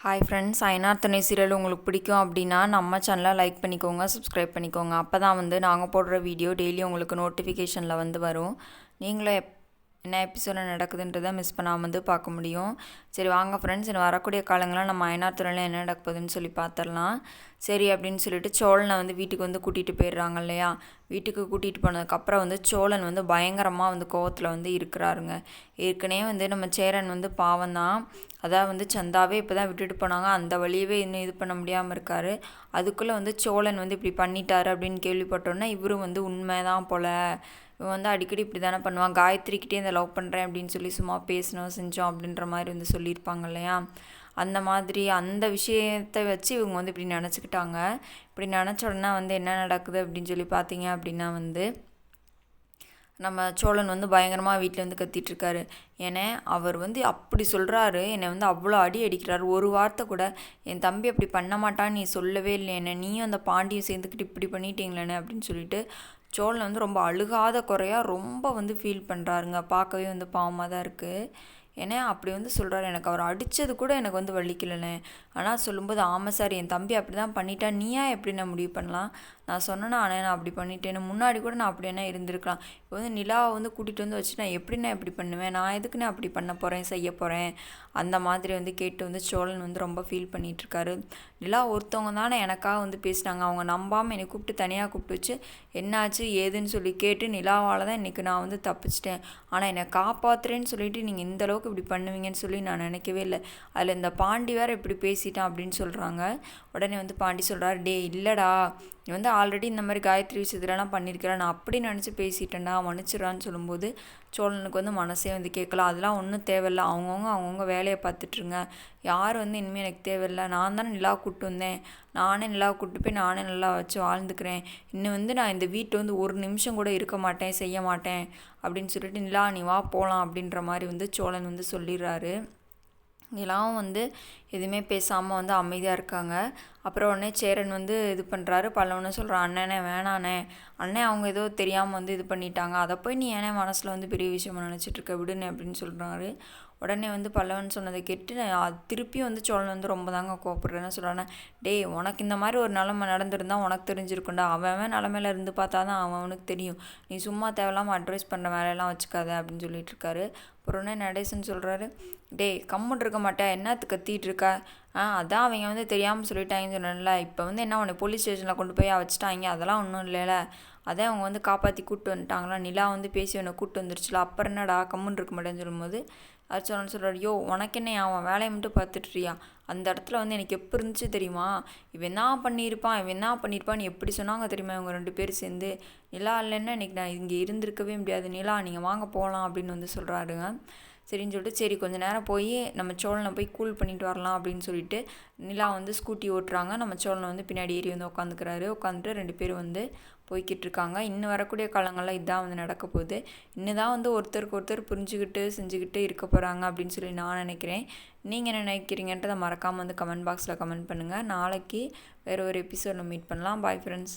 Hi friends, ஐநார் துணை serial உங்களுக்கு பிடிக்கும் அப்படின்னா நம்ம சேனலை லைக் பண்ணிக்கோங்க, சப்ஸ்கிரைப் பண்ணிக்கோங்க. அப்போ தான் நாங்கள் போடுற வீடியோ டெய்லி உங்களுக்கு நோட்டிஃபிகேஷனில் வரும். நீங்களும் என்ன எபிசோடில் நடக்குதுன்றதை மிஸ் பண்ணாமல் பார்க்க முடியும். சரி வாங்க ஃப்ரெண்ட்ஸ், இன்னும் வரக்கூடிய காலங்களில் நம்ம ஐநார் துறையில் என்ன நடக்க போகுதுன்னு சொல்லி பார்த்துடலாம். சரி அப்படின்னு சொல்லிட்டு சோழனை வீட்டுக்கு கூட்டிகிட்டு போயிடுறாங்க இல்லையா. வீட்டுக்கு கூட்டிகிட்டு போனதுக்கப்புறம் சோழன் பயங்கரமாக கோவத்தில் இருக்கிறாருங்க. ஏற்கனவே நம்ம சேரன் பாவம் தான். அதான் சந்தாவே இப்போ தான் விட்டுட்டு போனாங்க, அந்த வழியவே இன்னும் இது பண்ண முடியாமல் இருக்கார். அதுக்குள்ளே சோழன் இப்படி பண்ணிட்டாரு அப்படின்னு கேள்விப்பட்டோன்னா இவரும் உண்மைதான் போல், இவன் அடிக்கடி இப்படி தானே பண்ணுவான், காயத்ரிக்கிட்டே இந்த லவ் பண்ணுறேன் அப்படின்னு சொல்லி சும்மா பேசணும் செஞ்சோம் அப்படின்ற மாதிரி சொல்லியிருப்பாங்க இல்லையா. அந்த மாதிரி அந்த விஷயத்தை வச்சு இவங்க இப்படி நினச்சிக்கிட்டாங்க. இப்படி நினச்ச உடனே என்ன நடக்குது அப்படின்னு சொல்லி பார்த்தீங்க அப்படின்னா நம்ம சோழன் பயங்கரமாக வீட்டில் கத்திட்டுருக்காரு. ஏன்னா அவர் அப்படி சொல்கிறாரு, என்னை அவ்வளோ அடி அடிக்கிறாரு. ஒரு வார்த்தை கூட என் தம்பி அப்படி பண்ண மாட்டான்னு நீ சொல்லவே இல்லை, என்ன நீயும் அந்த பாண்டியும் சேர்ந்துக்கிட்டு இப்படி பண்ணிட்டீங்களேன்னு அப்படின்னு சொல்லிட்டு சோழன் ரொம்ப அழுகாத குறையாக ரொம்ப ஃபீல் பண்ணுறாருங்க. பார்க்கவே பாவமாக தான் இருக்குது. ஏன்னா அப்படி சொல்கிறாரு, எனக்கு அவர் அடித்தது கூட எனக்கு வலிக்கலண்ணே. ஆனால் சொல்லும்போது ஆமாம் சார், என் தம்பி அப்படி தான் பண்ணிட்டா, நீயா எப்படி நான் முடிவு பண்ணலாம், நான் சொன்னேன்னா அண்ணே நான் அப்படி பண்ணிட்டேன்னு, முன்னாடி கூட நான் அப்படி என்ன இருந்திருக்கலாம். இப்போ நிலாவை கூட்டிகிட்டு வச்சு நான் எப்படின்னா இப்படி பண்ணுவேன், நான் எதுக்குன்னு அப்படி பண்ண போகிறேன் செய்ய போகிறேன் அந்த மாதிரி கேட்டு சோழன் ரொம்ப ஃபீல் பண்ணிகிட்ருக்காரு. நிலா ஒருத்தவங்க தானே எனக்காக பேசினாங்க, அவங்க நம்பாமல் என்னை கூப்பிட்டு தனியாக கூப்பிட்டு வச்சு என்னாச்சு ஏதுன்னு சொல்லி கேட்டு நிலாவால் தான் இன்றைக்கி நான் தப்பிச்சிட்டேன். ஆனால் என்னை காப்பாற்றுறேன்னு சொல்லிட்டு நீங்கள் இந்தளவுக்கு இப்படி பண்ணுவீங்கன்னு சொல்லி நான் நினைக்கவே இல்லை. அதில் இந்த பாண்டி வேறு இப்படி பேசிட்டான் அப்படின்னு சொல்கிறாங்க. உடனே பாண்டி சொல்கிறார், டே இல்லைடா, நீ ஆல்ரெடி இந்த மாதிரி காயத்ரி விஷயத்துலலாம் பண்ணியிருக்கிறேன், நான் அப்படி நினச்சி பேசிட்டேன்டா, மன்னிச்சிடறான்னு சொல்லும்போது சோழனுக்கு மனசே கேட்கலாம். அதெல்லாம் ஒன்றும் தேவையில்லை, அவங்கவுங்க வேலையை பார்த்துட்ருங்க, யார் இனிமேல் எனக்கு தேவையில்லை, நான் தானே நிலா கூப்பிட்டு வந்தேன், நானே நிலா கூப்பிட்டு போய் நானே நல்லா வச்சு வாழ்ந்துக்கிறேன், இன்னும் நான் இந்த வீட்டை ஒரு நிமிஷம் கூட இருக்க மாட்டேன் செய்ய மாட்டேன் அப்படின்னு சொல்லிட்டு நிலா நீ வா போகலாம் அப்படின்ற மாதிரி சோழன் சொல்லிடுறாரு. நிலாவும் எதுவுமே பேசாமல் அமைதியாக இருக்காங்க. அப்புறம் உடனே சேரன் இது பண்ணுறாரு. பல்லவனு சொல்கிறான், அண்ணனே வேணாண்ணே, அண்ணே அவங்க ஏதோ தெரியாமல் இது பண்ணிட்டாங்க, அதை போய் நீ ஏன்னா மனசில் பெரிய விஷயமா நினச்சிட்ருக்க விடுன்னு அப்படின்னு சொல்கிறாரு. உடனே பல்லவன் சொன்னதை கேட்டு திருப்பியும் சோழன் ரொம்ப தாங்க கோவப்படுறேன்னு சொல்கிறானே, டேய் உனக்கு இந்த மாதிரி ஒரு நிலமை நடந்திருந்தா உனக்கு தெரிஞ்சிருக்குண்டா, அவன் நிலமையில இருந்து பார்த்தா தான் அவனுக்கு தெரியும், நீ சும்மா தேவையில்லாமல் அட்வைஸ் பண்ணுற வேலையெல்லாம் வச்சுக்காத அப்படின்னு சொல்லிட்டு இருக்காரு. அப்புறம் நடேசன் சொல்கிறாரு, டேய் கம்முன்னு இருக்க மாட்டேன், என்னத்துக்கு கத்திட்டு இருக்க, அதான் அவங்க தெரியாமல் சொல்லிட்டாங்கன்னு சொன்னேன்ல, இப்போ என்ன உன்னை போலீஸ் ஸ்டேஷனில் கொண்டு போய் வச்சுட்டாங்க, அதெல்லாம் ஒன்றும் இல்லைல்ல, அதே அவங்க காப்பாற்றி கூப்பிட்டு வந்துட்டாங்களா, நிலா பேசி உன்னை கூப்பிட்டு வந்துருச்சுல, அப்புறம் என்னடா கம்முன்னு இருக்க மாட்டேன்னு சொல்லும்போது அது சொல்கிறார், யோ உனக்கு என்ன அவன் வேலையை மட்டும் பார்த்துட்றியா, அந்த இடத்துல எனக்கு எப்போ இருந்துச்சு தெரியுமா, இவன் என்ன பண்ணியிருப்பான்னு எப்படி சொன்னாங்க தெரியுமா இவங்க 2 பேரும் சேர்ந்து, நிலா இல்லைன்னா இன்றைக்கி நான் இங்கே இருந்திருக்கவே முடியாது, நிலா நீங்கள் வாங்க போகலாம் அப்படின்னு சொல்கிறாருங்க. சரின்னு சொல்லிட்டு சரி கொஞ்சம் நேரம் போய் நம்ம சோழனை போய் கூல் பண்ணிட்டு வரலாம் அப்படின்னு சொல்லிட்டு நிலா ஸ்கூட்டி ஓட்டுறாங்க. நம்ம சோழனை பின்னாடி ஏறி உட்காந்துக்கிறாரு. உட்காந்துட்டு 2 பேரும் போய்கிட்டு இருக்காங்க. இன்னும் வரக்கூடிய காலங்களில் இதுதான் நடக்க போகுது. இன்னும் தான் ஒருத்தருக்கு ஒருத்தர் புரிஞ்சுக்கிட்டு செஞ்சுக்கிட்டு இருக்க போகிறாங்க அப்படின்னு சொல்லி நான் நினைக்கிறேன். நீங்கள் என்ன நினைக்கிறீங்கன்றதை மறக்காமல் கமெண்ட் பாக்ஸில் கமெண்ட் பண்ணுங்கள். நாளைக்கு வேறு ஒரு எபிசோடில் மீட் பண்ணலாம். Bye friends.